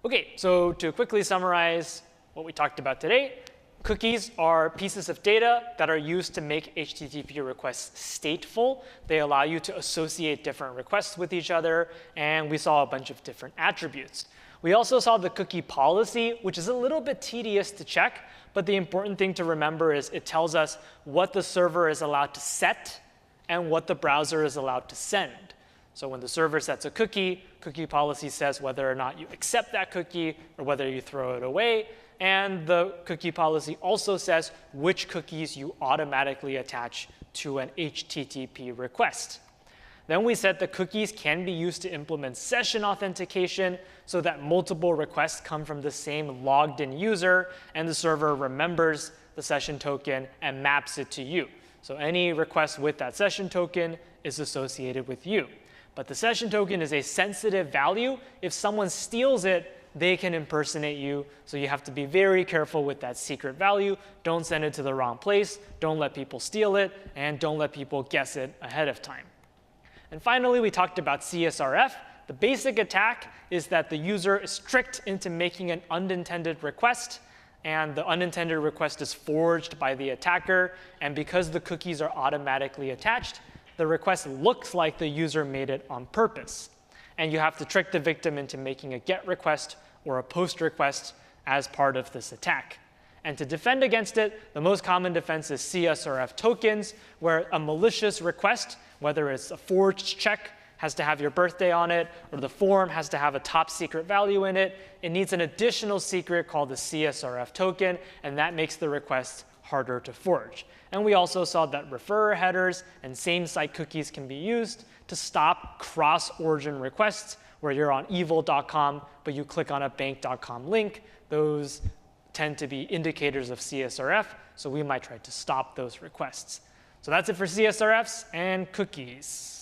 OK, so to quickly summarize what we talked about today, cookies are pieces of data that are used to make HTTP requests stateful. They allow you to associate different requests with each other, and we saw a bunch of different attributes. We also saw the cookie policy, which is a little bit tedious to check, but the important thing to remember is it tells us what the server is allowed to set and what the browser is allowed to send. So when the server sets a cookie, cookie policy says whether or not you accept that cookie or whether you throw it away. And the cookie policy also says which cookies you automatically attach to an HTTP request. Then we said the cookies can be used to implement session authentication so that multiple requests come from the same logged-in user, and the server remembers the session token and maps it to you. So any request with that session token is associated with you. But the session token is a sensitive value. If someone steals it, they can impersonate you. So you have to be very careful with that secret value. Don't send it to the wrong place. Don't let people steal it. And don't let people guess it ahead of time. And finally, we talked about CSRF. The basic attack is that the user is tricked into making an unintended request. And the unintended request is forged by the attacker. And because the cookies are automatically attached, the request looks like the user made it on purpose. And you have to trick the victim into making a GET request or a POST request as part of this attack. And to defend against it, the most common defense is CSRF tokens, where a malicious request, whether it's a forged check, has to have your birthday on it, or the form has to have a top secret value in it, it needs an additional secret called the CSRF token, and that makes the request harder to forge. And we also saw that referrer headers and same-site cookies can be used to stop cross-origin requests, where you're on evil.com, but you click on a bank.com link. Those tend to be indicators of CSRF, so we might try to stop those requests. So that's it for CSRFs and cookies.